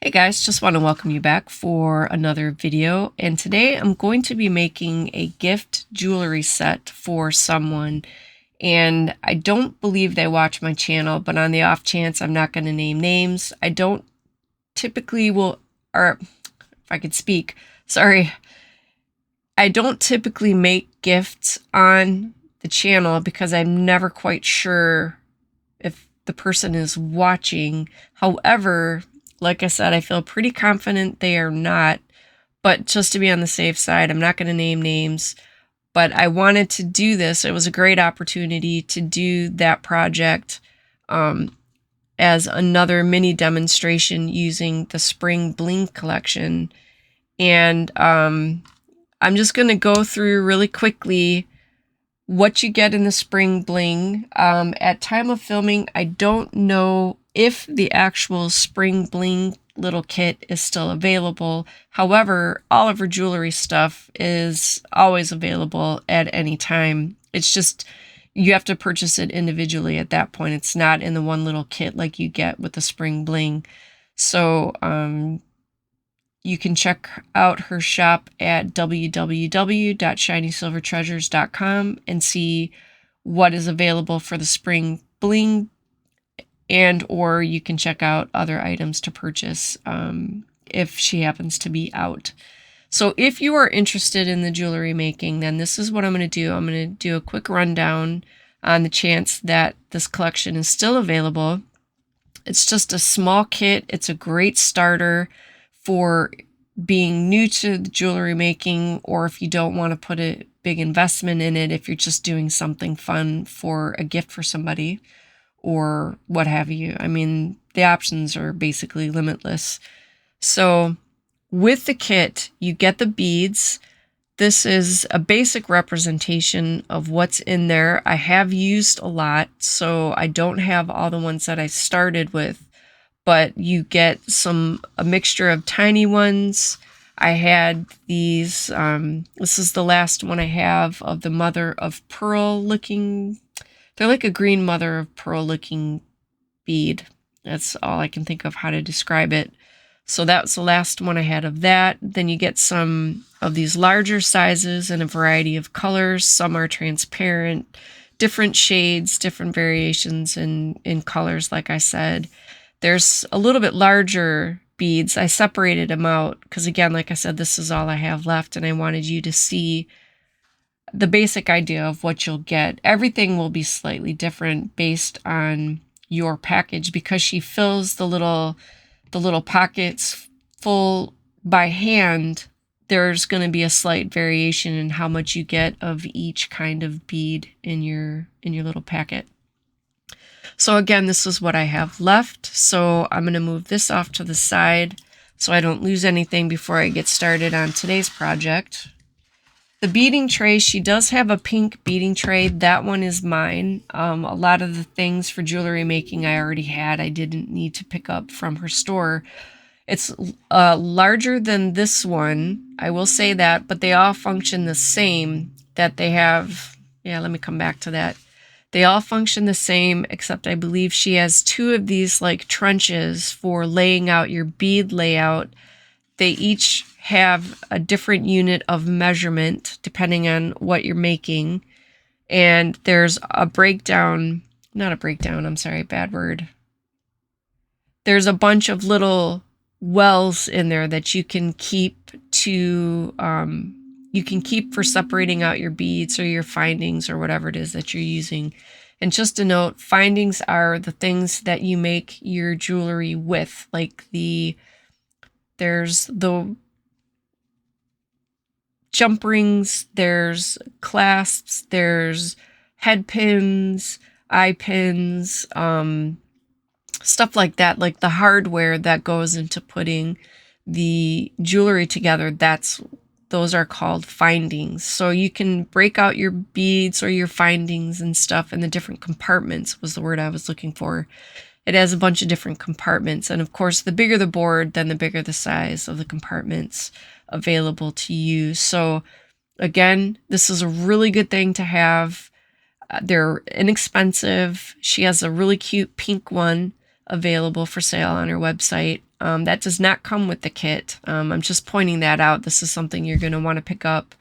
Hey guys, just want to welcome you back for another video, and today I'm going to be making a gift jewelry set for someone, and I don't believe they watch my channel, but on the off chance I'm not going to name names. I don't typically or if I could speak, sorry, I don't typically make gifts on the channel because I'm never quite sure if the person is watching. However, like I said, I feel pretty confident they are not, but just to be on the safe side, I'm not going to name names, but I wanted to do this. It was a great opportunity to do that project as another mini demonstration using the Spring Bling collection. And I'm just going to go through really quickly what you get in the Spring Bling. At time of filming, I don't know if the actual Spring Bling little kit is still available. However, all of her jewelry stuff is always available at any time. It's just you have to purchase it individually at that point. It's not in the one little kit like you get with the Spring Bling. So you can check out her shop at www.shinysilvertreasures.com and see what is available for the Spring Bling, and or you can check out other items to purchase if she happens to be out. So if you are interested in the jewelry making, then this is what I'm going to do. I'm going to do a quick rundown on the chance that this collection is still available. It's just a small kit. It's a great starter for being new to the jewelry making, or if you don't want to put a big investment in it, if you're just doing something fun for a gift for somebody or what have you. I mean, the options are basically limitless. So with the kit, you get the beads. This is a basic representation of what's in there. I have used a lot, so I don't have all the ones that I started with, but you get a mixture of tiny ones. I had these, this is the last one I have of the mother of pearl looking. They're like a green mother of pearl looking bead. That's all I can think of how to describe it. So that was the last one I had of that. Then you get some of these larger sizes in a variety of colors. Some are transparent, different shades, different variations in colors, like I said. There's a little bit larger beads. I separated them out because, again, like I said, this is all I have left, and I wanted you to see the basic idea of what you'll get. Everything will be slightly different based on your package because she fills the little pockets full by hand. There's going to be a slight variation in how much you get of each kind of bead in your little packet. So again, this is what I have left. So I'm going to move this off to the side so I don't lose anything before I get started on today's project. The beading tray, she does have a pink beading tray. That one is mine. A lot of the things for jewelry making I already had. I didn't need to pick up from her store. It's larger than this one, I will say that, but they all function the same. That they have, yeah, let me come back to that. They all function the same, except I believe she has two of these like trenches for laying out your bead layout. They each have a different unit of measurement depending on what you're making. And there's a breakdown, not a breakdown, I'm sorry, bad word. There's a bunch of little wells in there that you can keep for separating out your beads or your findings or whatever it is that you're using. And just a note, findings are the things that you make your jewelry with, like there's the jump rings, there's clasps, there's head pins, eye pins, stuff like that, like the hardware that goes into putting the jewelry together. Those are called findings. So you can break out your beads or your findings and stuff in the different compartments was the word I was looking for. It has a bunch of different compartments. And of course, the bigger the board, then the bigger the size of the compartments available to you. So again, this is a really good thing to have. They're inexpensive. She has a really cute pink one available for sale on her website. That does not come with the kit. I'm just pointing that out. This is something you're going to want to pick up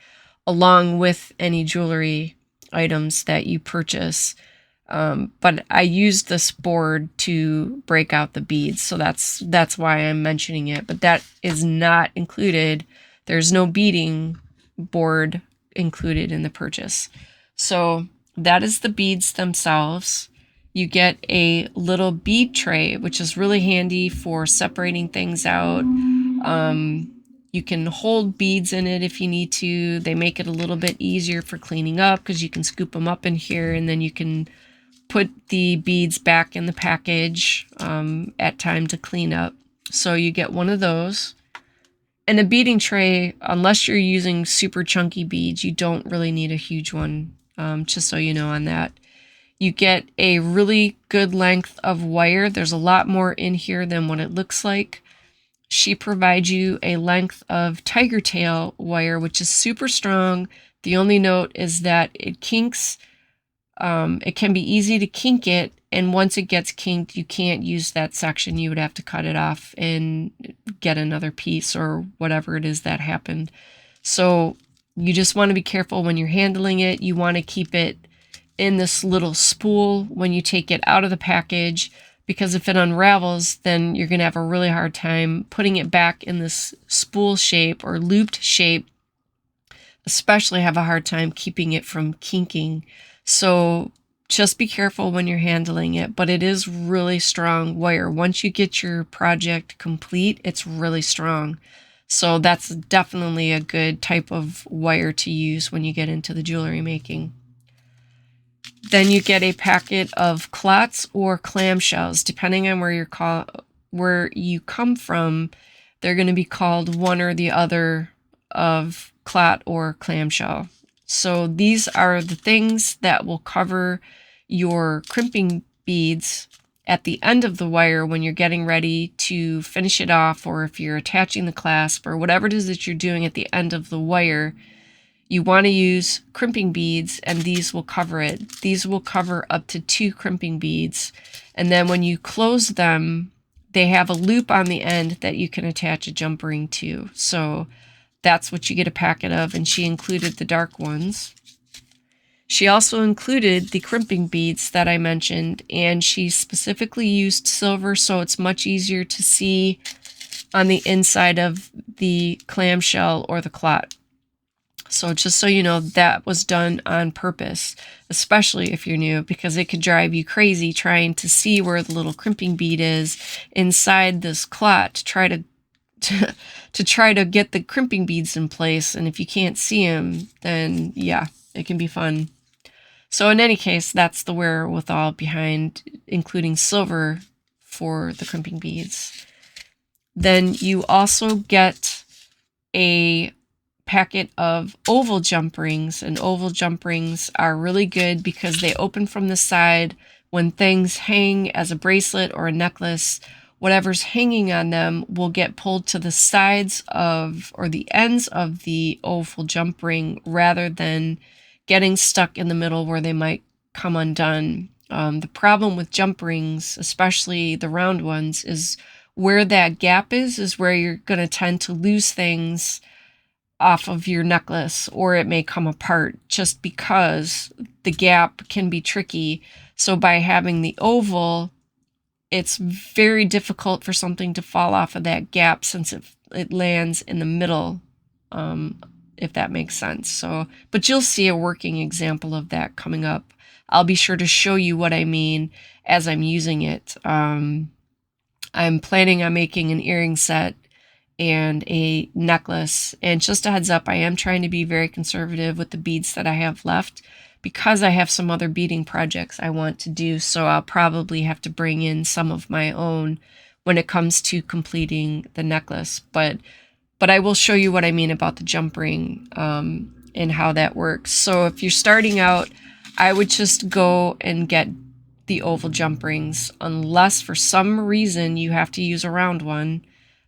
along with any jewelry items that you purchase. But I used this board to break out the beads, so that's why I'm mentioning it. But that is not included. There's no beading board included in the purchase. So that is the beads themselves. You get a little bead tray, which is really handy for separating things out. You can hold beads in it if you need to. They make it a little bit easier for cleaning up because you can scoop them up in here, and then you can put the beads back in the package at time to clean up. So you get one of those. And a beading tray, unless you're using super chunky beads, you don't really need a huge one, just so you know on that. You get a really good length of wire. There's a lot more in here than what it looks like. She provides you a length of tiger tail wire, which is super strong. The only note is that it kinks. It can be easy to kink it, and once it gets kinked, you can't use that section. You would have to cut it off and get another piece or whatever it is that happened. So you just want to be careful when you're handling it. You want to keep it in this little spool when you take it out of the package, because if it unravels, then you're going to have a really hard time putting it back in this spool shape or looped shape, especially have a hard time keeping it from kinking. So just be careful when you're handling it, but it is really strong wire. Once you get your project complete, it's really strong. So that's definitely a good type of wire to use when you get into the jewelry making. Then you get a packet of clots or clamshells, depending on where you come from. They're going to be called one or the other of clot or clamshell. So these are the things that will cover your crimping beads at the end of the wire when you're getting ready to finish it off, or if you're attaching the clasp or whatever it is that you're doing at the end of the wire. You want to use crimping beads, and these will cover it. These will cover up to 2 crimping beads. And then when you close them, they have a loop on the end that you can attach a jump ring to. So that's what you get a packet of, and she included the dark ones. She also included the crimping beads that I mentioned, and she specifically used silver, so it's much easier to see on the inside of the clamshell or the clot. So just so you know, that was done on purpose, especially if you're new, because it could drive you crazy trying to see where the little crimping bead is inside this clot to try to get the crimping beads in place. And if you can't see them, then yeah, it can be fun. So in any case, that's the wherewithal behind including silver for the crimping beads. Then you also get a packet of oval jump rings, and oval jump rings are really good because they open from the side. When things hang as a bracelet or a necklace, whatever's hanging on them will get pulled to the sides of, or the ends of the oval jump ring, rather than getting stuck in the middle where they might come undone. The problem with jump rings, especially the round ones, is where that gap is where you're going to tend to lose things off of your necklace, or it may come apart just because the gap can be tricky. So by having the oval, it's very difficult for something to fall off of that gap since it lands in the middle, if that makes sense. So, but you'll see a working example of that coming up. I'll be sure to show you what I mean as I'm using it. I'm planning on making an earring set and a necklace, and just a heads up, I am trying to be very conservative with the beads that I have left because I have some other beading projects I want to do, so I'll probably have to bring in some of my own when it comes to completing the necklace, but I will show you what I mean about the jump ring and how that works. So if you're starting out, I would just go and get the oval jump rings, unless for some reason you have to use a round one.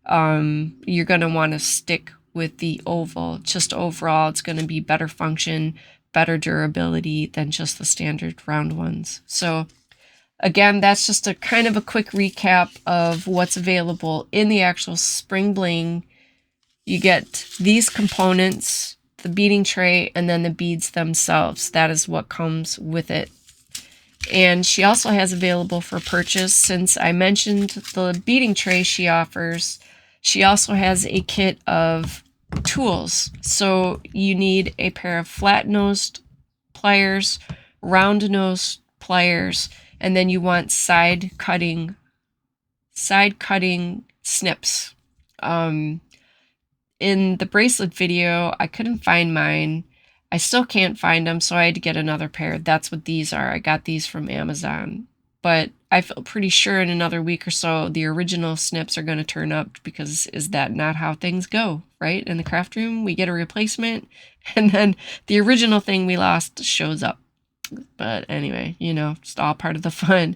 You're going to want to stick with the oval. Just overall, it's going to be better function, better durability than just the standard round ones. So Again, that's just a kind of a quick recap of what's available in the actual Spring Bling. You get these components, the beading tray, and then the beads themselves. That is what comes with it. And she also has available for purchase, since I mentioned the beading tray she offers, she also has a kit of tools. So you need a pair of flat-nosed pliers, round-nosed pliers, and then you want side cutting snips. In the bracelet video, I couldn't find mine. I still can't find them, so I had to get another pair. That's what these are. I got these from Amazon. But I feel pretty sure in another week or so, the original snips are going to turn up, because is that not how things go, right? In the craft room, we get a replacement, and then the original thing we lost shows up. But anyway, you know, it's all part of the fun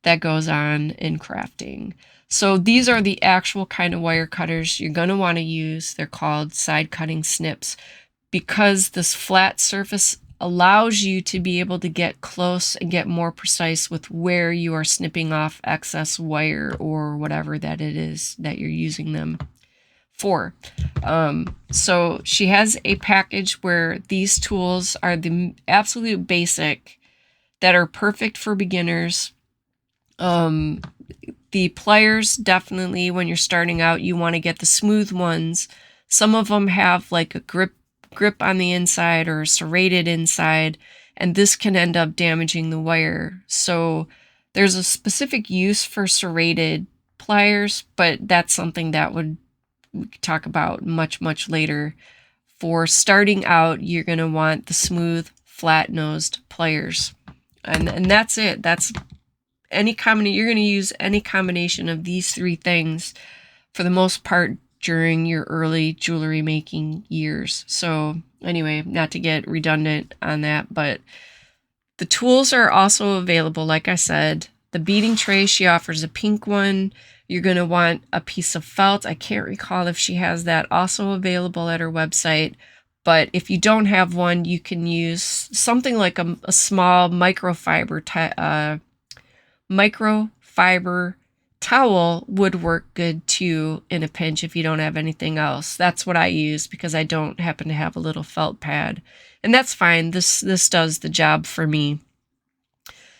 that goes on in crafting. So these are the actual kind of wire cutters you're going to want to use. They're called side cutting snips, because this flat surface allows you to be able to get close and get more precise with where you are snipping off excess wire or whatever that it is that you're using them for. So she has a package where these tools are the absolute basic that are perfect for beginners. The pliers, definitely when you're starting out, you want to get the smooth ones. Some of them have like a grip on the inside or serrated inside, and this can end up damaging the wire. So there's a specific use for serrated pliers, but that's something that we could talk about much later. For starting out, you're going to want the smooth, flat-nosed pliers. And that's it. That's any combination. You're going to use any combination of these three things for the most part during your early jewelry making years. So anyway, not to get redundant on that, but the tools are also available. Like I said, the beading tray, she offers a pink one. You're going to want a piece of felt. I can't recall if she has that also available at her website. But if you don't have one, you can use something like a small microfiber towel would work good too in a pinch if you don't have anything else. That's what I use, because I don't happen to have a little felt pad. And that's fine. This does the job for me.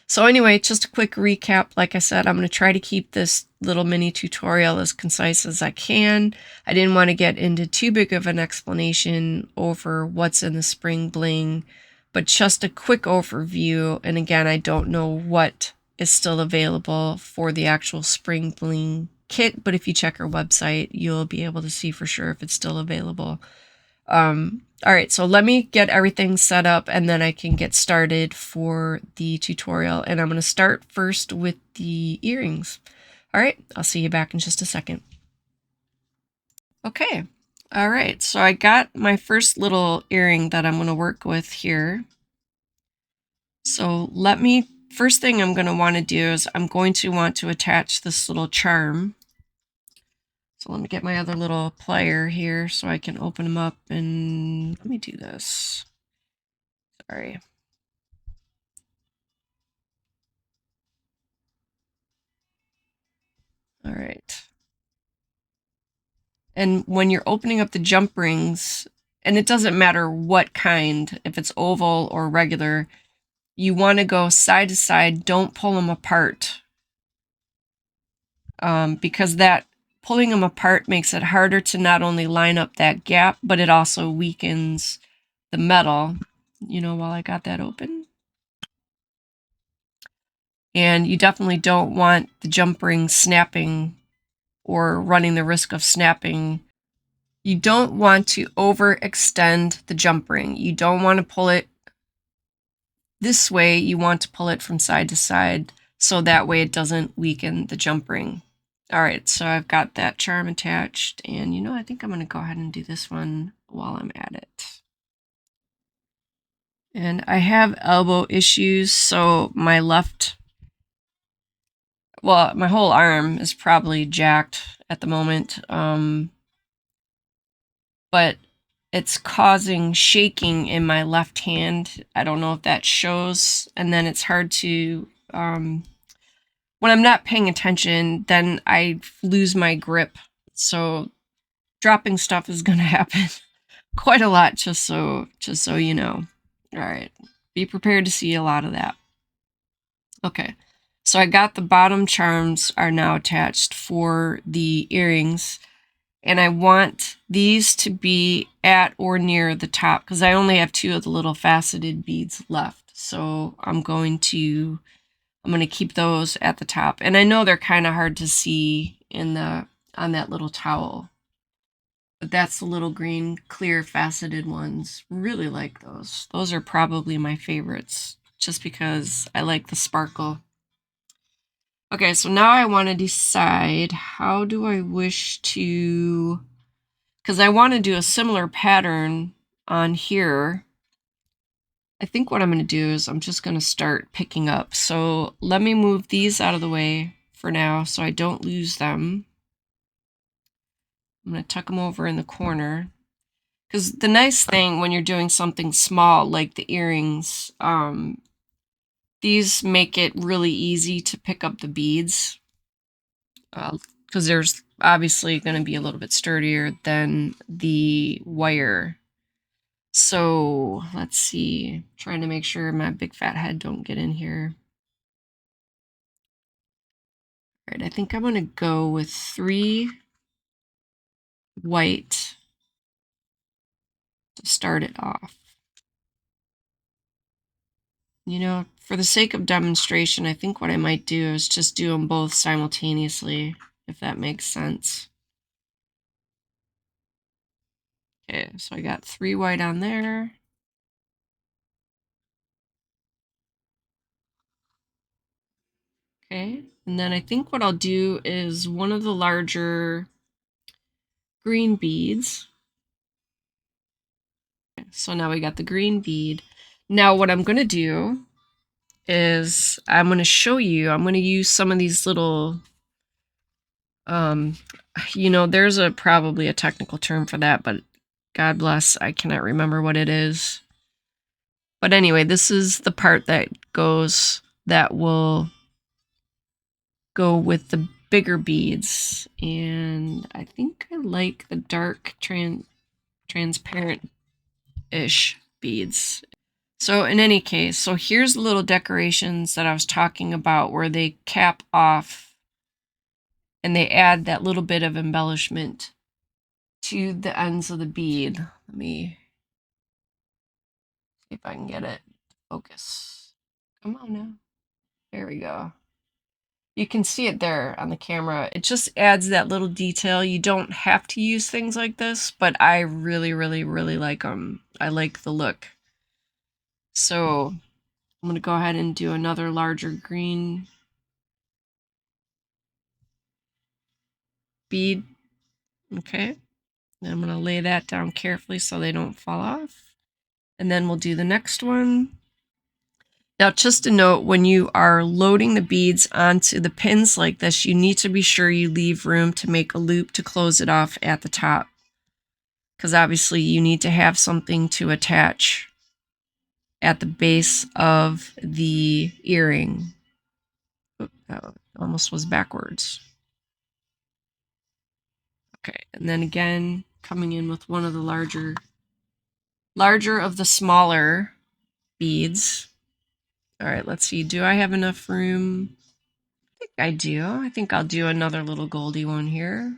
So anyway, just a quick recap. Like I said, I'm going to try to keep this little mini tutorial as concise as I can. I didn't want to get into too big of an explanation over what's in the Spring Bling, but just a quick overview. And again, I don't know what is still available for the actual Spring Bling kit, but if you check our website, you'll be able to see for sure if it's still available. All right, so let me get everything set up and then I can get started for the tutorial. And I'm going to start first with the earrings. All right, I'll see you back in just a second. Okay, all right, so I got my first little earring that I'm going to work with here. So first thing I'm going to want to do is I'm going to want to attach this little charm. So let me get my other little plier here so I can open them up, and let me do this. Sorry. All right. And when you're opening up the jump rings, and it doesn't matter what kind, if it's oval or regular, you want to go side to side. Don't pull them apart, because that pulling them apart makes it harder to not only line up that gap, but it also weakens the metal. You know, while I got that open. And you definitely don't want the jump ring snapping or running the risk of snapping. You don't want to overextend the jump ring. You don't want to pull it this way. You want to pull it from side to side, so that way it doesn't weaken the jump ring. All right, so I've got that charm attached, and you know, I think I'm going to go ahead and do this one while I'm at it. And I have elbow issues, so my whole arm is probably jacked at the moment, but it's causing shaking in my left hand. I don't know if that shows, and then it's hard to when I'm not paying attention, then I lose my grip. So dropping stuff is going to happen quite a lot, just so you know. All right. Be prepared to see a lot of that. Okay. So I got the bottom charms are now attached for the earrings, and I want these to be at or near the top because I only have 2 of the little faceted beads left. So I'm going to keep those at the top. And I know they're kind of hard to see in the on that little towel. But that's the little green clear faceted ones. Really like those. Those are probably my favorites just because I like the sparkle. Okay, so now I want to decide how do I wish to, because I want to do a similar pattern on here. I think what I'm going to do is I'm just going to start picking up. So let me move these out of the way for now so I don't lose them. I'm going to tuck them over in the corner. Because the nice thing when you're doing something small like the earrings, these make it really easy to pick up the beads. Because there's obviously going to be a little bit sturdier than the wire. So let's see, I'm trying to make sure my big fat head don't get in here. All right, I think I'm going to go with 3 white to start it off. You know, for the sake of demonstration, I think what I might do is just do them both simultaneously, if that makes sense. Okay, so I got 3 white on there. Okay, and then I think what I'll do is one of the larger green beads. So now we got the green bead. Now what I'm going to do is I'm going to show you, I'm going to use some of these little, you know, there's probably a technical term for that, but God bless, I cannot remember what it is. But anyway, this is the part that will go with the bigger beads. And I think I like the dark transparent-ish beads. So in any case, so here's the little decorations that I was talking about where they cap off and they add that little bit of embellishment to the ends of the bead. Let me see if I can get it to focus. Come on now. There we go. You can see it there on the camera. It just adds that little detail. You don't have to use things like this, but I really, really, really like them. I like the look. So I'm going to go ahead and do another larger green bead. Okay. And I'm going to lay that down carefully so they don't fall off. And then we'll do the next one. Now, just a note, when you are loading the beads onto the pins like this, you need to be sure you leave room to make a loop to close it off at the top. Because obviously you need to have something to attach at the base of the earring. Oop, that almost was backwards. Okay, and then again, coming in with one of the larger of the smaller beads. All right, let's see. Do I have enough room? I think I do. I think I'll do another little goldy one here.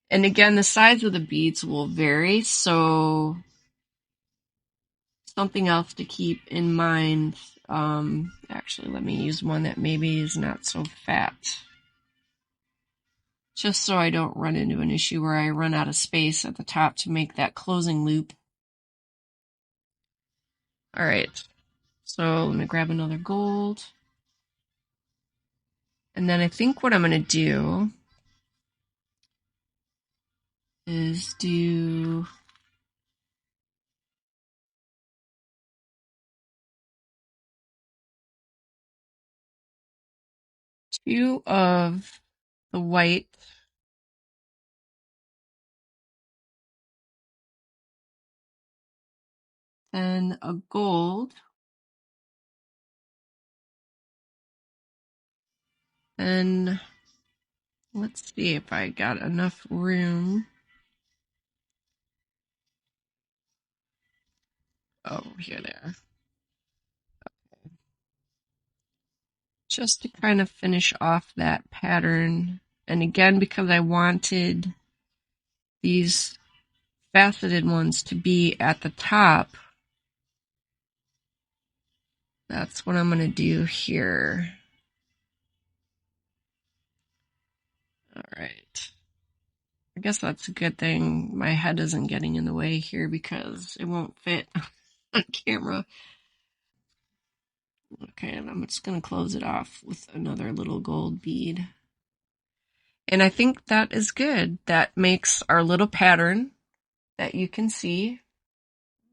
And again, the size of the beads will vary, so something else to keep in mind. Actually, let me use one that maybe is not so fat. Just so I don't run into an issue where I run out of space at the top to make that closing loop. All right, so let me grab another gold. And then I think what I'm going to do is do two of the white and a gold. And let's see if I got enough room. Oh, here they are. Okay. Just to kind of finish off that pattern. And again, because I wanted these faceted ones to be at the top, that's what I'm going to do here. All right. I guess that's a good thing my head isn't getting in the way here because it won't fit on camera. Okay, and I'm just going to close it off with another little gold bead. And I think that is good. That makes our little pattern that you can see.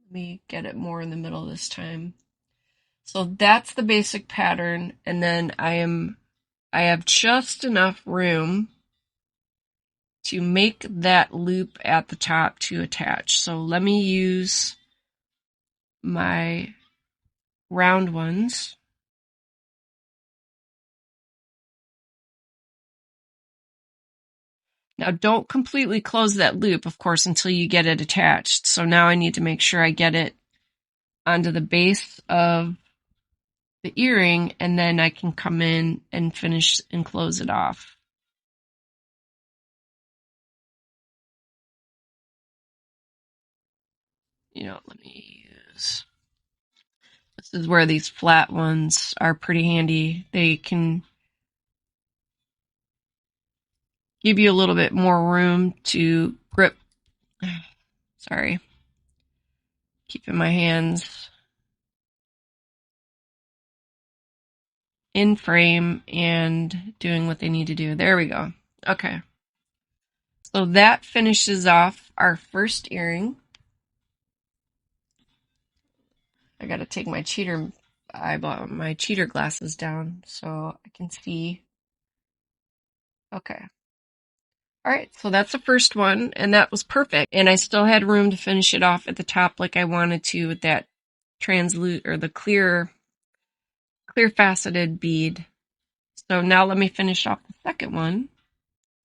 Let me get it more in the middle this time. So that's the basic pattern, and then I have just enough room to make that loop at the top to attach. So let me use my round ones. Now don't completely close that loop, of course, until you get it attached. So now I need to make sure I get it onto the base of the earring, and then I can come in and finish and close it off. Let me use... This is where these flat ones are pretty handy. They can give you a little bit more room to grip. Sorry. Keeping my hands in frame and doing what they need to do. There we go. Okay. So that finishes off our first earring. I gotta take my cheater glasses down so I can see. Okay. All right, so that's the first one, and that was perfect. And I still had room to finish it off at the top like I wanted to with that translucent or the clear faceted bead. So now let me finish off the second one.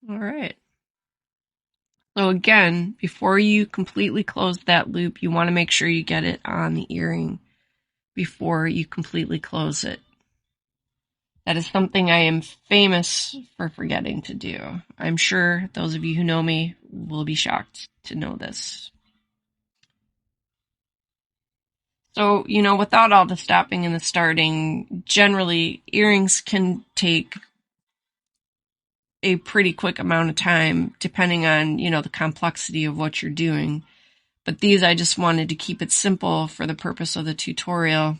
All right. So again, before you completely close that loop, you want to make sure you get it on the earring before you completely close it. That is something I am famous for forgetting to do. I'm sure those of you who know me will be shocked to know this. So, without all the stopping and the starting, generally earrings can take a pretty quick amount of time depending on, the complexity of what you're doing. But these, I just wanted to keep it simple for the purpose of the tutorial.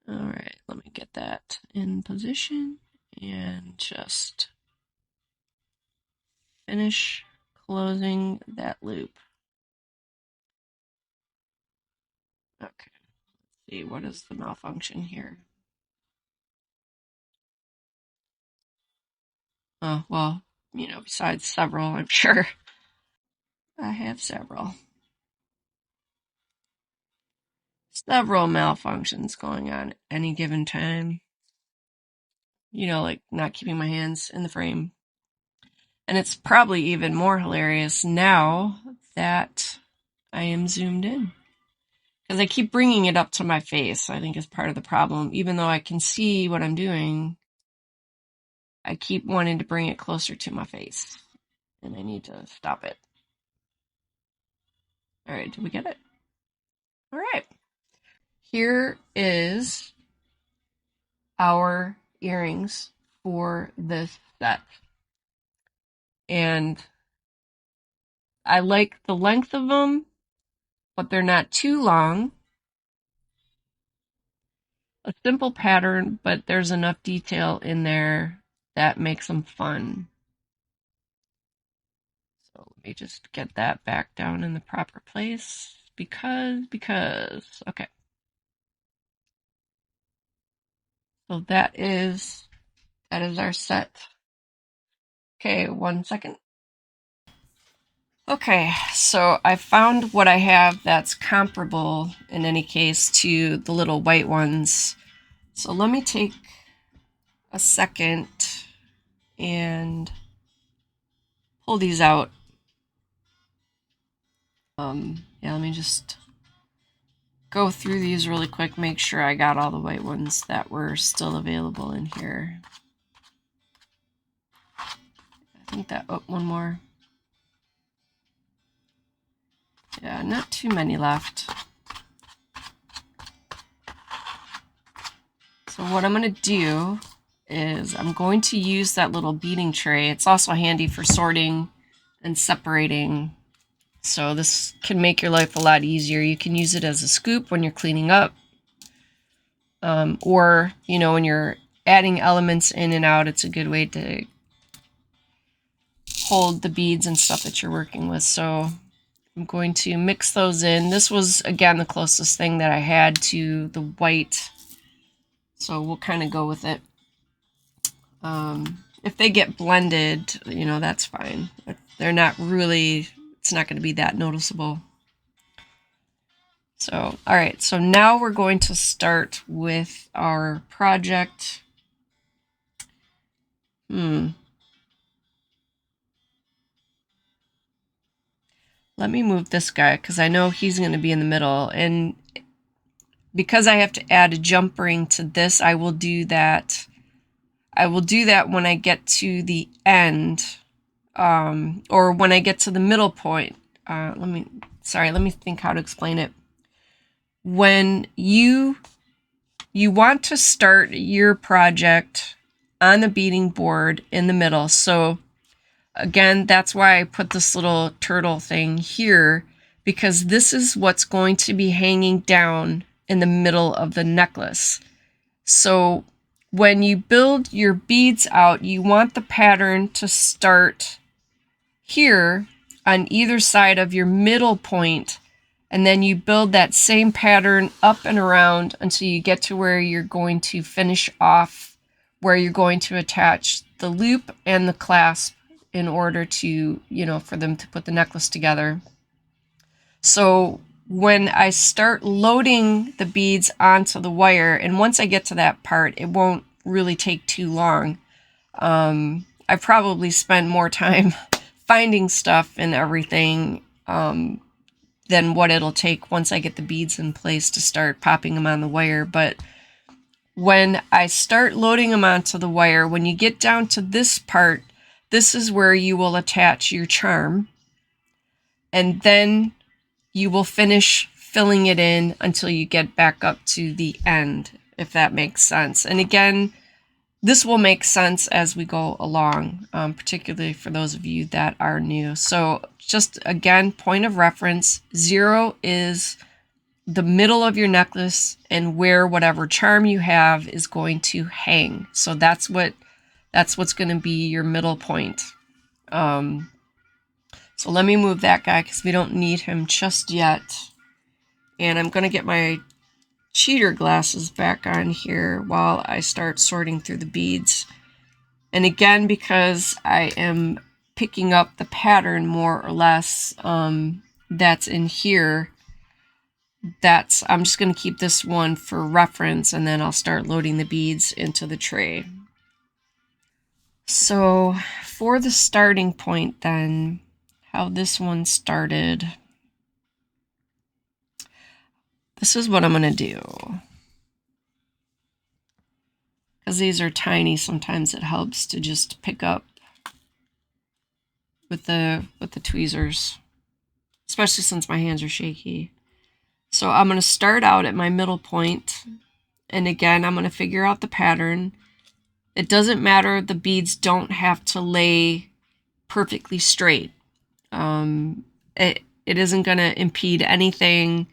All right, let me get that in position and just finish closing that loop. Okay, let's see, what is the malfunction here? Oh, well, besides several, I'm sure. I have several malfunctions going on at any given time. Like not keeping my hands in the frame. And it's probably even more hilarious now that I am zoomed in. Because I keep bringing it up to my face, I think is part of the problem. Even though I can see what I'm doing, I keep wanting to bring it closer to my face. And I need to stop it. All right, did we get it? All right. Here is our earrings for this set. And I like the length of them, but they're not too long. A simple pattern, but there's enough detail in there that makes them fun. So let me just get that back down in the proper place because, okay. So that is our set. Okay, 1 second. Okay, so I found what I have that's comparable in any case to the little white ones. So let me take a second and pull these out. Yeah, let me just go through these really quick, make sure I got all the white ones that were still available in here. I think that, oh, one more. Yeah, not too many left. So what I'm going to do is I'm going to use that little beading tray. It's also handy for sorting and separating. So this can make your life a lot easier. You can use it as a scoop when you're cleaning up. Or, you know, when you're adding elements in and out, it's a good way to hold the beads and stuff that you're working with. So I'm going to mix those in. This was, again, the closest thing that I had to the white. So we'll kind of go with it. If they get blended, you know, that's fine. But they're not really, it's not going to be that noticeable. So, all right, so now we're going to start with our project. Let me move this guy because I know he's going to be in the middle. And because I have to add a jump ring to this, I will do that. I will do that when I get to the end, or when I get to the middle point. Let me think how to explain it. When you want to start your project on the beading board in the middle. So again, that's why I put this little turtle thing here, because this is what's going to be hanging down in the middle of the necklace. So when you build your beads out, you want the pattern to start here on either side of your middle point, and then you build that same pattern up and around until you get to where you're going to finish off, where you're going to attach the loop and the clasp in order to, you know, for them to put the necklace together. So when I start loading the beads onto the wire, and once I get to that part, it won't really take too long. I probably spend more time finding stuff and everything than what it'll take once I get the beads in place to start popping them on the wire. But when I start loading them onto the wire, when you get down to this part, this is where you will attach your charm. And then you will finish filling it in until you get back up to the end, if that makes sense. And again, this will make sense as we go along, particularly for those of you that are new. So just again, point of reference, 0 is the middle of your necklace and where whatever charm you have is going to hang. So that's what's going to be your middle point. So let me move that guy because we don't need him just yet. And I'm going to get my cheater glasses back on here while I start sorting through the beads. And again, because I am picking up the pattern more or less that's in here, I'm just going to keep this one for reference, and then I'll start loading the beads into the tray. So for the starting point then, how this one started, this is what I'm going to do. Because these are tiny, sometimes it helps to just pick up with the tweezers, especially since my hands are shaky. So I'm going to start out at my middle point, and again, I'm going to figure out the pattern. It doesn't matter, the beads don't have to lay perfectly straight. It isn't going to impede anything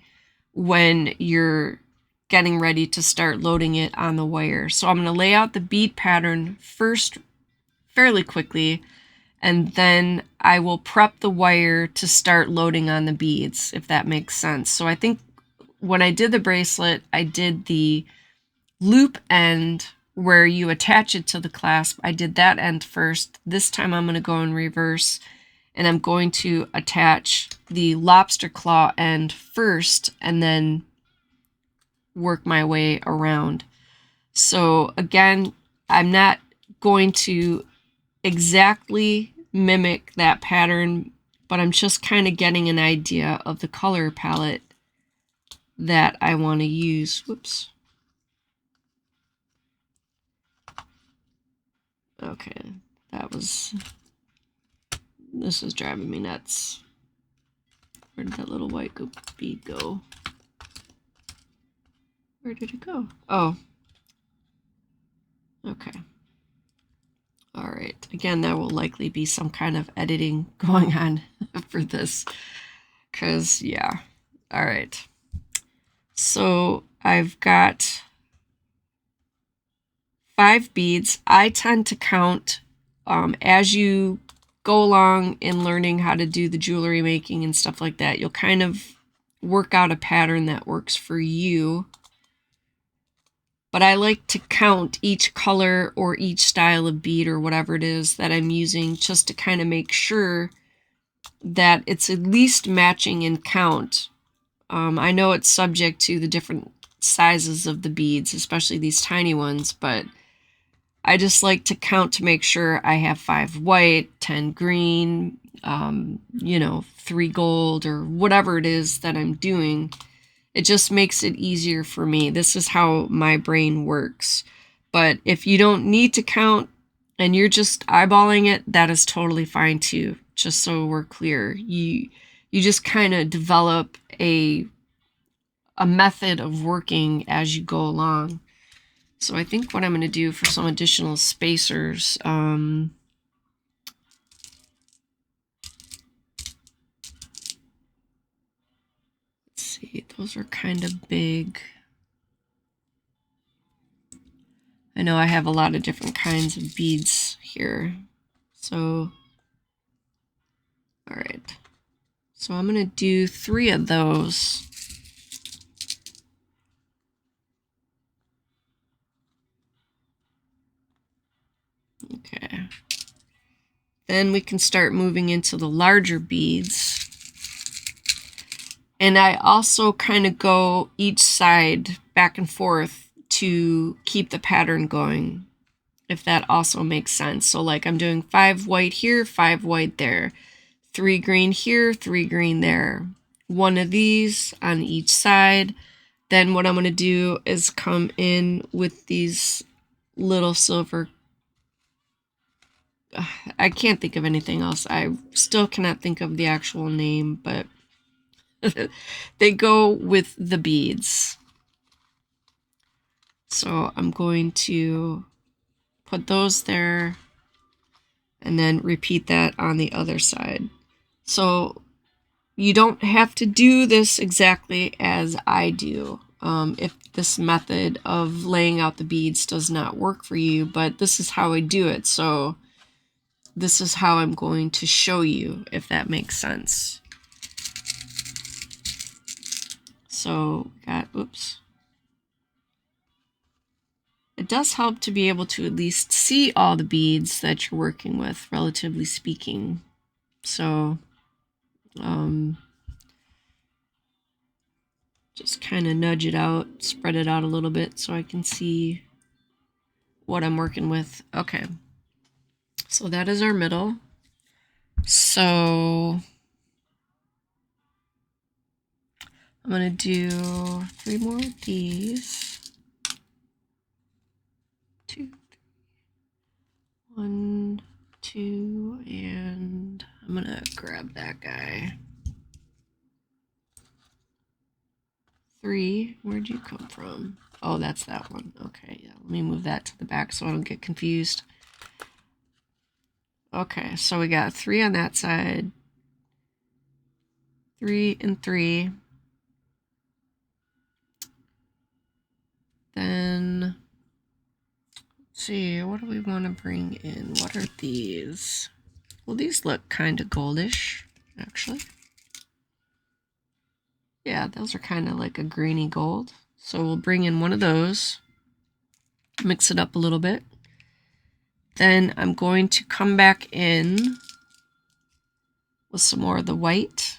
when you're getting ready to start loading it on the wire. So I'm going to lay out the bead pattern first fairly quickly, and then I will prep the wire to start loading on the beads, if that makes sense. So I think when I did the bracelet, I did the loop end where you attach it to the clasp. I did that end first. This time I'm going to go in reverse And I'm going to attach the lobster claw end first and then work my way around. So again, I'm not going to exactly mimic that pattern, but I'm just kind of getting an idea of the color palette that I want to use. Whoops. Okay, this is driving me nuts. Where did that little white bead go? Where did it go? Oh. Okay. All right. Again, there will likely be some kind of editing going on for this. Because, yeah. All right. So I've got 5 beads. I tend to count as you go along in learning how to do the jewelry making and stuff like that. You'll kind of work out a pattern that works for you. But I like to count each color or each style of bead or whatever it is that I'm using just to kind of make sure that it's at least matching in count. I know it's subject to the different sizes of the beads, especially these tiny ones, but I just like to count to make sure I have 5 white, 10 green, 3 gold, or whatever it is that I'm doing. It just makes it easier for me. This is how my brain works. But if you don't need to count and you're just eyeballing it, that is totally fine too. Just so we're clear. You just kind of develop a method of working as you go along. So I think what I'm going to do for some additional spacers, let's see, those are kind of big. I know I have a lot of different kinds of beads here. So, all right. So I'm going to do 3 of those. Okay. Then we can start moving into the larger beads. And I also kind of go each side back and forth to keep the pattern going, if that also makes sense. So like I'm doing 5 white here, 5 white there, 3 green here, 3 green there, 1 of these on each side. Then what I'm going to do is come in with these little silver. I can't think of anything else. I still cannot think of the actual name, but they go with the beads. So I'm going to put those there and then repeat that on the other side. So you don't have to do this exactly as I do if this method of laying out the beads does not work for you, but this is how I do it. So this is how I'm going to show you, if that makes sense. So oops. It does help to be able to at least see all the beads that you're working with, relatively speaking. So just kind of nudge it out, spread it out a little bit so I can see what I'm working with. Okay. So that is our middle. So I'm going to do 3 more of these. 2, 1, 2, and I'm going to grab that guy. 3, where'd you come from? Oh, that's that one. Okay, yeah, let me move that to the back so I don't get confused. Okay, so we got 3 on that side. 3 and 3. Then, let's see, what do we want to bring in? What are these? Well, these look kind of goldish, actually. Yeah, those are kind of like a greeny gold. So we'll bring in one of those, mix it up a little bit. Then I'm going to come back in with some more of the white.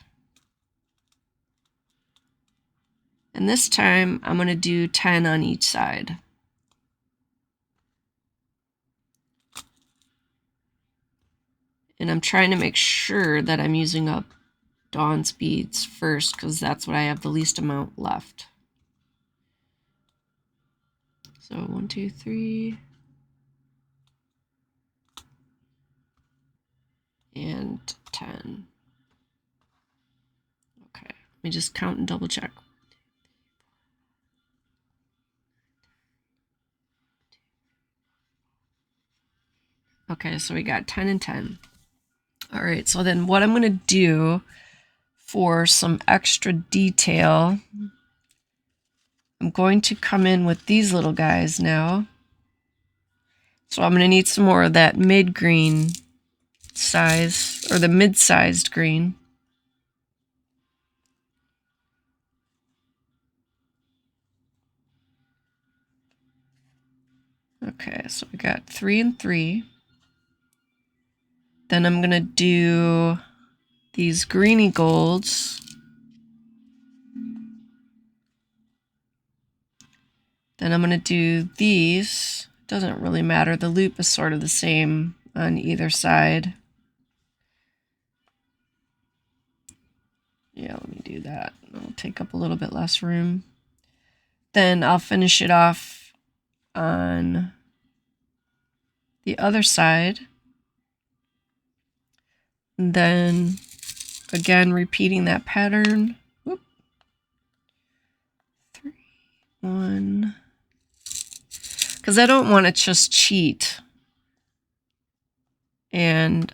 And this time I'm going to do 10 on each side. And I'm trying to make sure that I'm using up Dawn's beads first, because that's what I have the least amount left. So 1, 2, 3. And 10. Okay, let me just count and double check. Okay, so we got 10 and 10. All right, so then what I'm going to do for some extra detail, I'm going to come in with these little guys now. So I'm going to need some more of that mid-green size, or the mid-sized green. Okay, so we got 3 and 3. Then I'm going to do these greeny golds. Then I'm going to do these. Doesn't really matter. The loop is sort of the same on either side. Yeah, let me do that. It'll take up a little bit less room. Then I'll finish it off on the other side. And then again, repeating that pattern. Whoop. 3, 1. Because I don't want to just cheat and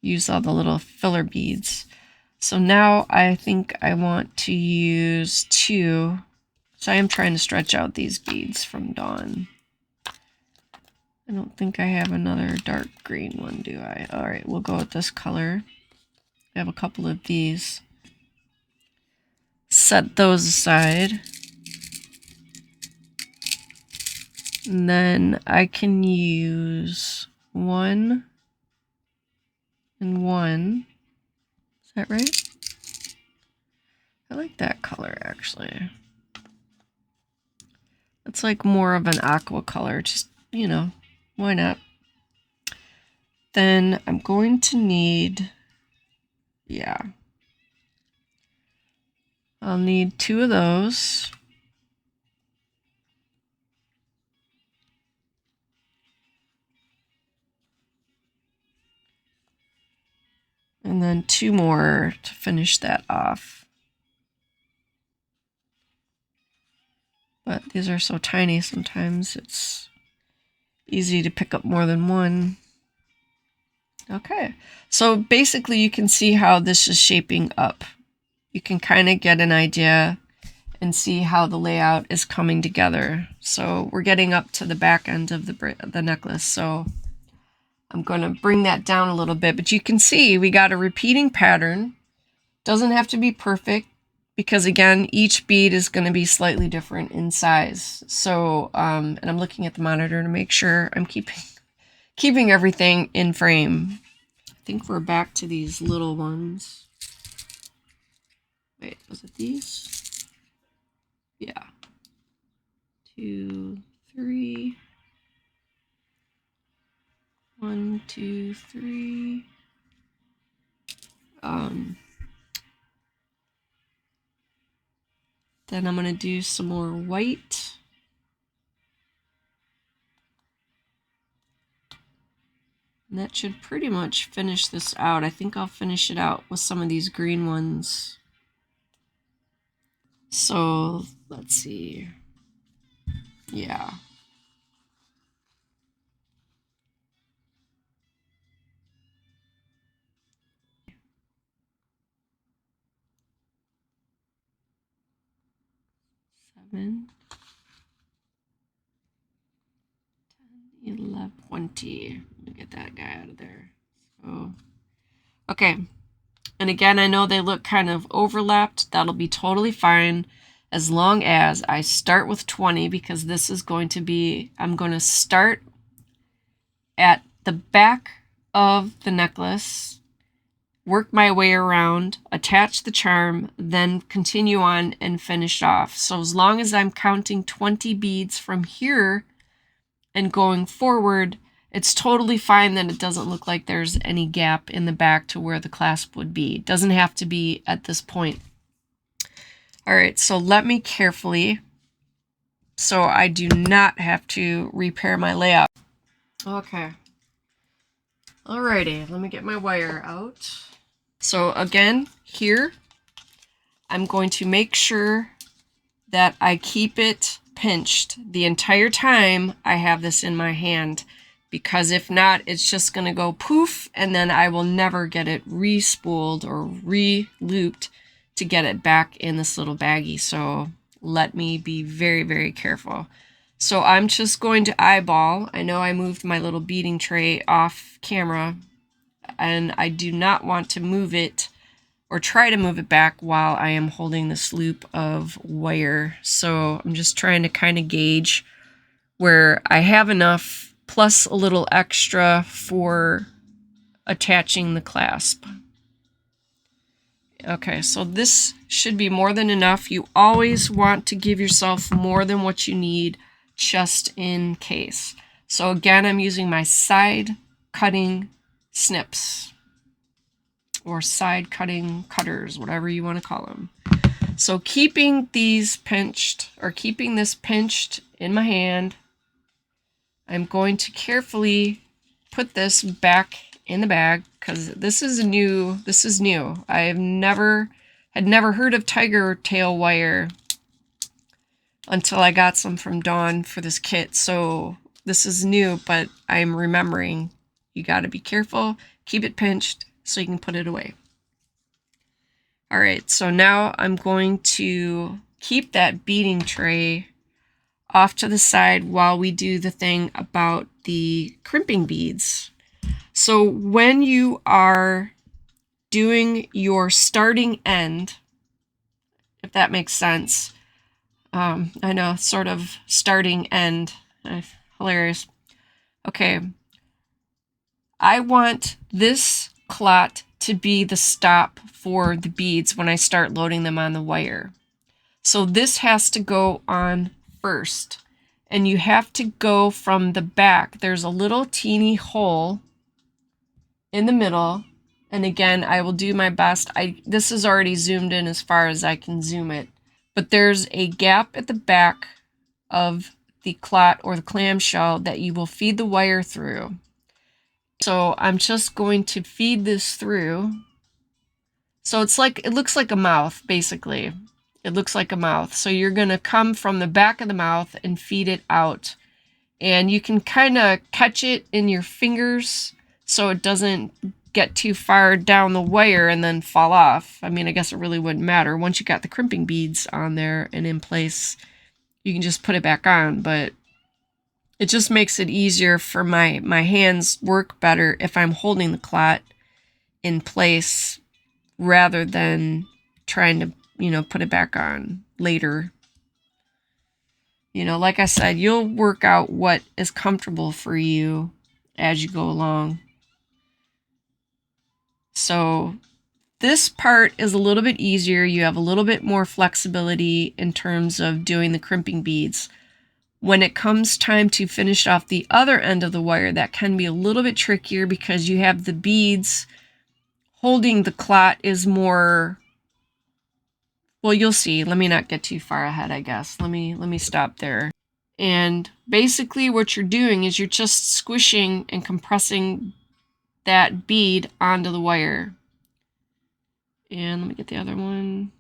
use all the little filler beads. So now I think I want to use 2. So I am trying to stretch out these beads from Dawn. I don't think I have another dark green one, do I? All right, we'll go with this color. I have a couple of these. Set those aside. And then I can use 1 and 1. Is that right? I like that color, actually. It's like more of an aqua color, just, you know, why not? Then I'm going to need, yeah, I'll need 2 of those. And then 2 more to finish that off. But these are so tiny sometimes it's easy to pick up more than one. Okay, so basically you can see how this is shaping up. You can kind of get an idea and see how the layout is coming together. So we're getting up to the back end of the necklace. So I'm going to bring that down a little bit, but you can see we got a repeating pattern. Doesn't have to be perfect because again, each bead is going to be slightly different in size. So, and I'm looking at the monitor to make sure I'm keeping everything in frame. I think we're back to these little ones. Wait, was it these? Yeah. 2, 3. 1, 2, 3. Then I'm going to do some more white. And that should pretty much finish this out. I think I'll finish it out with some of these green ones. So let's see. Yeah. Seven, 10, 11, 20. Let me get that guy out of there. So, okay. And again, I know they look kind of overlapped. That'll be totally fine as long as I start with 20 because this is going to be, I'm going to start at the back of the necklace, work my way around, attach the charm, then continue on and finish off. So as long as I'm counting 20 beads from here and going forward, it's totally fine that it doesn't look like there's any gap in the back to where the clasp would be. It doesn't have to be at this point. All right, so let me carefully, so I do not have to repair my layout. Okay. Alrighty, let me get my wire out. So again, here, I'm going to make sure that I keep it pinched the entire time I have this in my hand, because if not, it's just going to go poof, and then I will never get it re-spooled or re-looped to get it back in this little baggie. So let me be very, very careful. So I'm just going to eyeball. I know I moved my little beading tray off camera, and I do not want to move it or try to move it back while I am holding this loop of wire. So I'm just trying to kind of gauge where I have enough plus a little extra for attaching the clasp. Okay, so this should be more than enough. You always want to give yourself more than what you need, just in case. So again, I'm using my side cutting snips, or side cutting cutters, whatever you want to call them. So keeping these pinched, or keeping this pinched in my hand, I'm going to carefully put this back in the bag, because this is new. This is new. I had never heard of tiger tail wire until I got some from Dawn for this kit. So this is new, but I'm remembering you got to be careful, keep it pinched so you can put it away. All right, so now I'm going to keep that beading tray off to the side while we do the thing about the crimping beads. So when you are doing your starting end, if that makes sense, I know, sort of starting end, hilarious. Okay, I want this clot to be the stop for the beads when I start loading them on the wire. So this has to go on first, and you have to go from the back. There's a little teeny hole in the middle, and again, I will do my best. This is already zoomed in as far as I can zoom it, but there's a gap at the back of the clot or the clamshell that you will feed the wire through. So I'm just going to feed this through. So it looks like a mouth, basically. It looks like a mouth. So you're going to come from the back of the mouth and feed it out. And you can kind of catch it in your fingers so it doesn't get too far down the wire and then fall off. I mean, I guess it really wouldn't matter. Once you got the crimping beads on there and in place, you can just put it back on. But it just makes it easier for my hands work better if I'm holding the clot in place rather than trying to, put it back on later. Like I said, you'll work out what is comfortable for you as you go along. So this part is a little bit easier. You have a little bit more flexibility in terms of doing the crimping beads. When it comes time to finish off the other end of the wire, that can be a little bit trickier because you have the beads holding the clot is more, well, you'll see. Let me not get too far ahead, I guess. Let me stop there. And basically what you're doing is you're just squishing and compressing that bead onto the wire. And let me get the other one.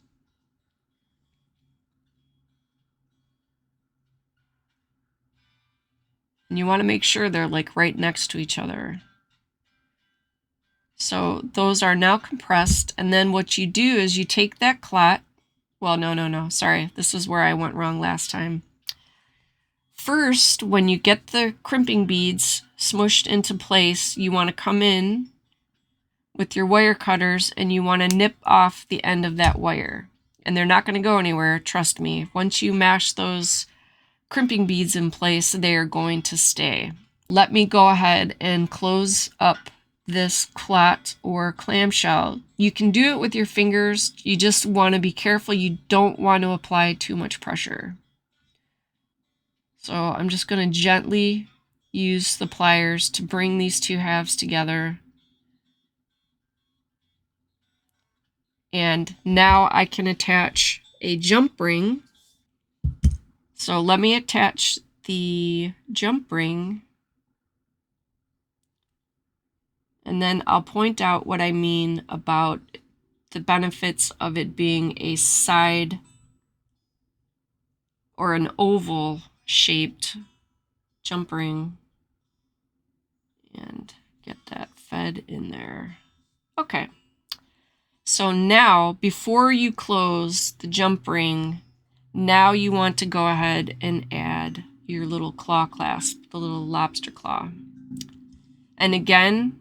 And you want to make sure they're like right next to each other. So those are now compressed. And then what you do is you take that clot. Well, no, sorry. This is where I went wrong last time. First, when you get the crimping beads smushed into place, you want to come in with your wire cutters and you want to nip off the end of that wire. And they're not going to go anywhere, trust me. Once you mash those crimping beads in place, they are going to stay. let me go ahead and close up this clot or clamshell. You can do it with your fingers. You just want to be careful. You don't want to apply too much pressure. So I'm just going to gently use the pliers to bring these two halves together. And now I can attach a jump ring. So let me attach the jump ring, and then I'll point out what I mean about the benefits of it being a side or an oval shaped jump ring, and get that fed in there. Okay. So now, before you close the jump ring, now you want to go ahead and add your little claw clasp, the little lobster claw. And again,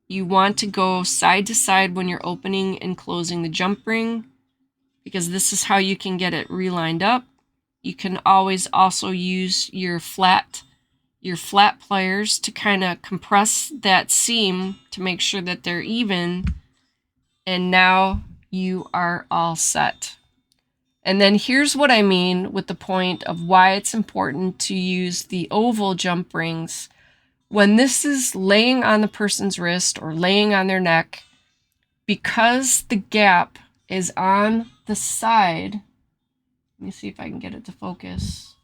you want to go side to side when you're opening and closing the jump ring, because this is how you can get it relined up. You can always also use your flat pliers to kind of compress that seam to make sure that they're even. And now you are all set. And then here's what I mean with the point of why it's important to use the oval jump rings. When this is laying on the person's wrist or laying on their neck, because the gap is on the side, let me see if I can get it to focus.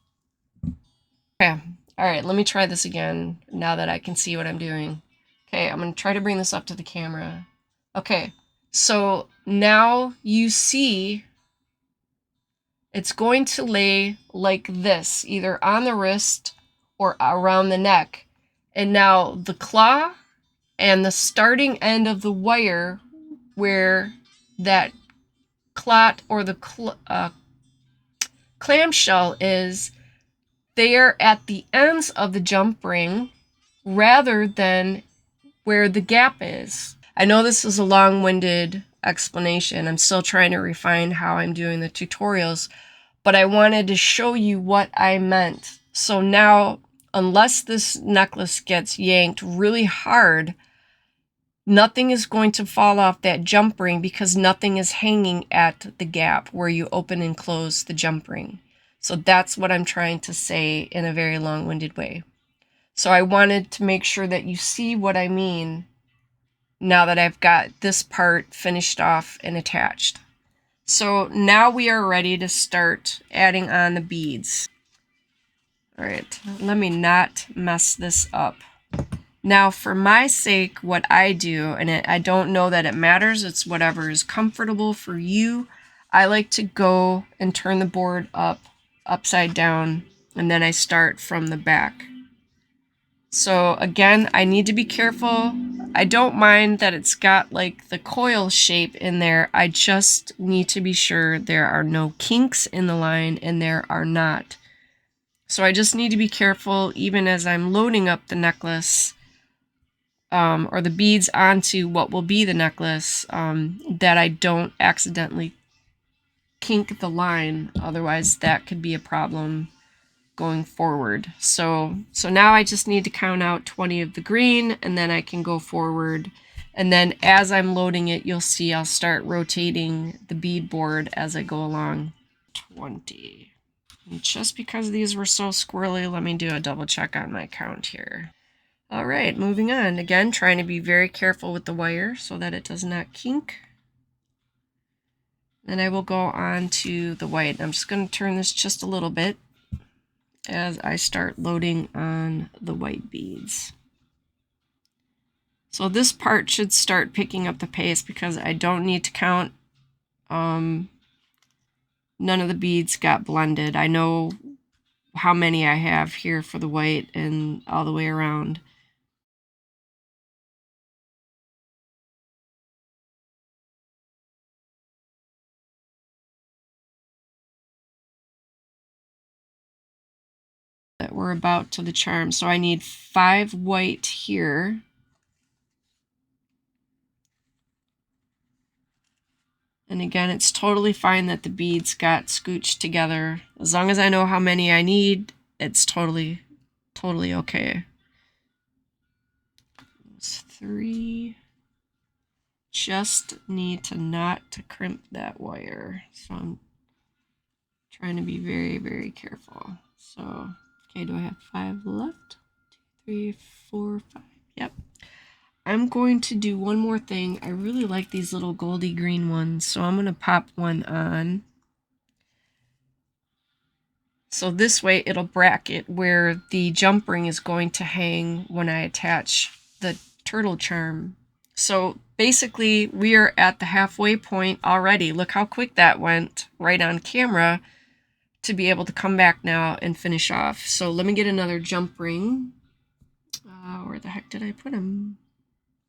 Okay, all right, let me try this again now that I can see what I'm doing. Okay, I'm gonna try to bring this up to the camera. Okay, so now you see it's going to lay like this, either on the wrist or around the neck. And now the claw and the starting end of the wire where that clot or the clamshell is, they are at the ends of the jump ring rather than where the gap is. I know this is a long-winded explanation. I'm still trying to refine how I'm doing the tutorials, but I wanted to show you what I meant. So now, unless this necklace gets yanked really hard, nothing is going to fall off that jump ring because nothing is hanging at the gap where you open and close the jump ring. So that's what I'm trying to say in a very long-winded way. So I wanted to make sure that you see what I mean now that I've got this part finished off and attached. So now we are ready to start adding on the beads. All right, let me not mess this up. Now, for my sake, what I do, and I don't know that it matters, it's whatever is comfortable for you. I like to go and turn the board upside down, and then I start from the back. So again, I need to be careful. I don't mind that it's got like the coil shape in there. I just need to be sure there are no kinks in the line, and there are not. So I just need to be careful even as I'm loading up the necklace or the beads onto what will be the necklace, that I don't accidentally kink the line. Otherwise that could be a problem going forward. So now I just need to count out 20 of the green, and then I can go forward. And then as I'm loading it, you'll see I'll start rotating the bead board as I go along. 20. And just because these were so squirrely, let me do a double check on my count here. All right, moving on. Again, trying to be very careful with the wire so that it does not kink. Then I will go on to the white. I'm just going to turn this just a little bit as I start loading on the white beads. So this part should start picking up the pace because I don't need to count. None of the beads got blended. I know how many I have here for the white and all the way around. That we're about to the charm. So I need 5 white here. And again, it's totally fine that the beads got scooched together. As long as I know how many I need, it's totally okay. 3. Just need to not crimp that wire. So I'm trying to be very, very careful. So, okay, do I have 5 left? 2, 3, 4, 5. Yep. I'm going to do one more thing. I really like these little goldy green ones, so I'm going to pop one on. So this way it'll bracket where the jump ring is going to hang when I attach the turtle charm. So basically we are at the halfway point already. Look how quick that went right on camera to be able to come back now and finish off. So let me get another jump ring. Where the heck did I put him?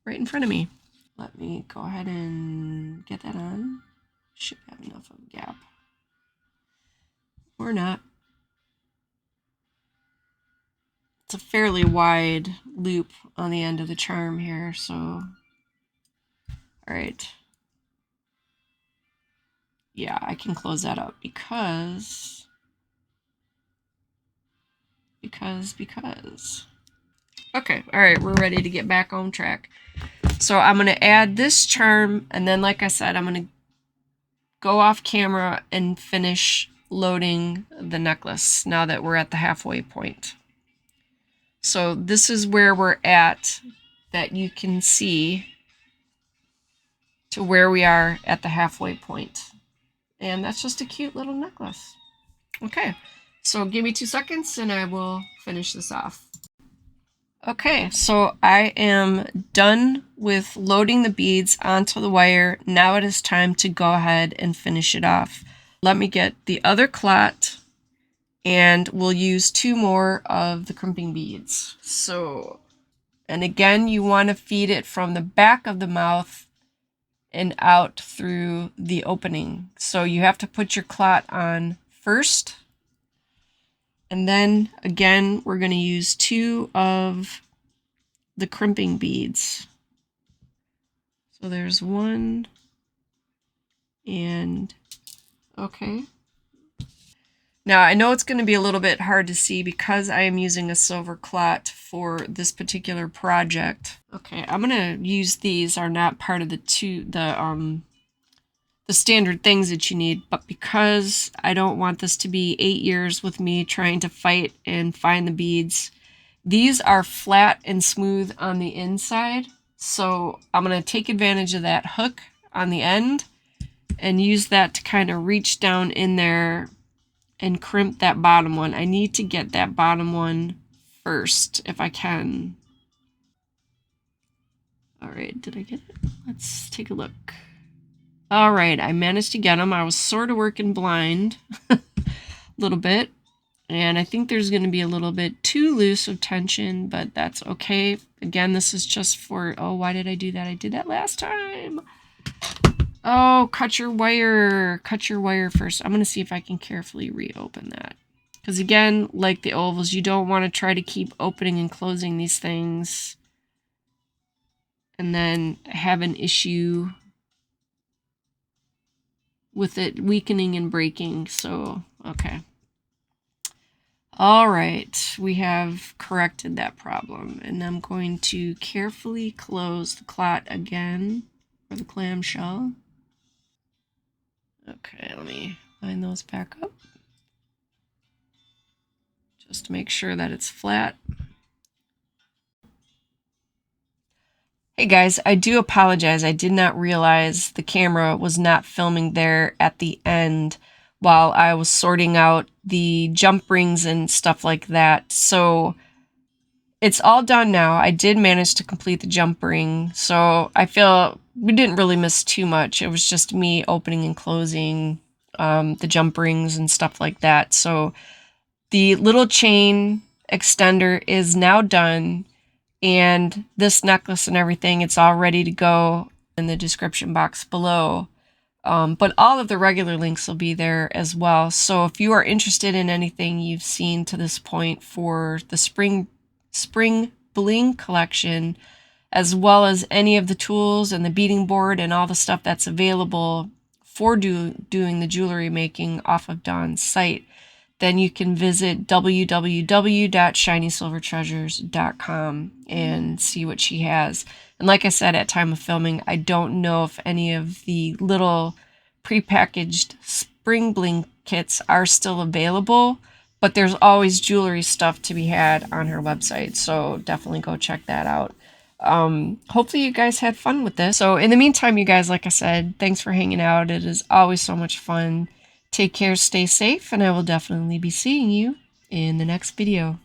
Right in front of me. Let me go ahead and get that on. Should have enough of a gap. Or not. It's a fairly wide loop on the end of the charm here, so. Alright. Yeah, I can close that up because. Okay, alright, we're ready to get back on track. So I'm going to add this charm, and then like I said, I'm going to go off camera and finish loading the necklace now that we're at the halfway point. So this is where we're at, that you can see to where we are at the halfway point. And that's just a cute little necklace. Okay, so give me 2 seconds and I will finish this off. Okay, so I am done with loading the beads onto the wire. Now it is time to go ahead and finish it off. Let me get the other clot and we'll use 2 more of the crimping beads. So, and again, you want to feed it from the back of the mouth and out through the opening. So you have to put your clot on first. And then again, we're going to use 2 of the crimping beads. So there's 1 and okay. Now I know it's going to be a little bit hard to see because I am using a silver clot for this particular project. Okay, I'm going to use these are not part of the standard things that you need, but because I don't want this to be 8 years with me trying to fight and find the beads, these are flat and smooth on the inside. So I'm going to take advantage of that hook on the end and use that to kind of reach down in there and crimp that bottom one. I need to get that bottom one first if I can. All right, did I get it? Let's take a look. All right, I managed to get them. I was sort of working blind a little bit, and I think there's going to be a little bit too loose of tension, but that's okay. Again, this is just for, oh, why did I do that? I did that last time. Oh, cut your wire first. I'm going to see if I can carefully reopen that. Because again, like the ovals, you don't want to try to keep opening and closing these things and then have an issue with it weakening and breaking. So, okay. All right, we have corrected that problem. And I'm going to carefully close the clot again for the clamshell. Okay, let me line those back up. Just to make sure that it's flat. Hey guys, I do apologize. I did not realize the camera was not filming there at the end while I was sorting out the jump rings and stuff like that. So it's all done now. I did manage to complete the jump ring. So I feel we didn't really miss too much. It was just me opening and closing the jump rings and stuff like that. So the little chain extender is now done. And this necklace and everything, it's all ready to go in the description box below. But all of the regular links will be there as well. So if you are interested in anything you've seen to this point for the Spring Bling collection, as well as any of the tools and the beading board and all the stuff that's available for doing the jewelry making off of Dawn's site, then you can visit www.shinysilvertreasures.com and see what she has. And like I said, at time of filming, I don't know if any of the little prepackaged Spring Bling kits are still available, but there's always jewelry stuff to be had on her website, so definitely go check that out. Hopefully you guys had fun with this. So in the meantime, you guys, like I said, thanks for hanging out. It is always so much fun. Take care, stay safe, and I will definitely be seeing you in the next video.